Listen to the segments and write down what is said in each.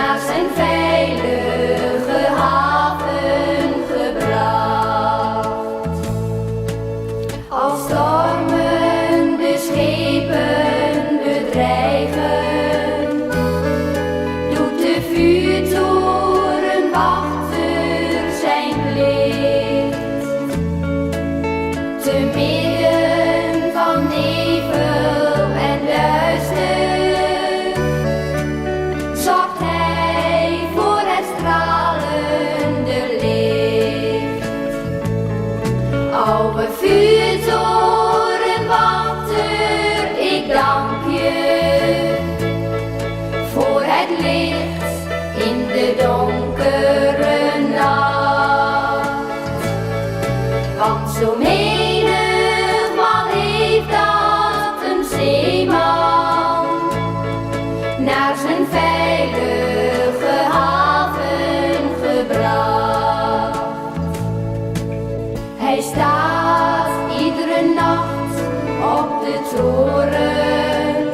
naar zijn veilige haven gebracht. Als stormen de schepen bedreigen, doet de vuurtorenwachter zijn plicht. Te midden van nevel en duister zorgt hij voor het stralende licht. Oude vuurtorenwachter, ik dank je voor het licht in de donkere nacht. Want zo menigmaal heeft dat een zeeman naar zijn veilige haven gebracht. Hij staat iedere nacht op de toren,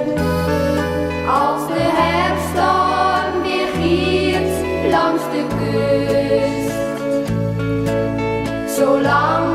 als de herfststorm weer giert langs de kust. Zolang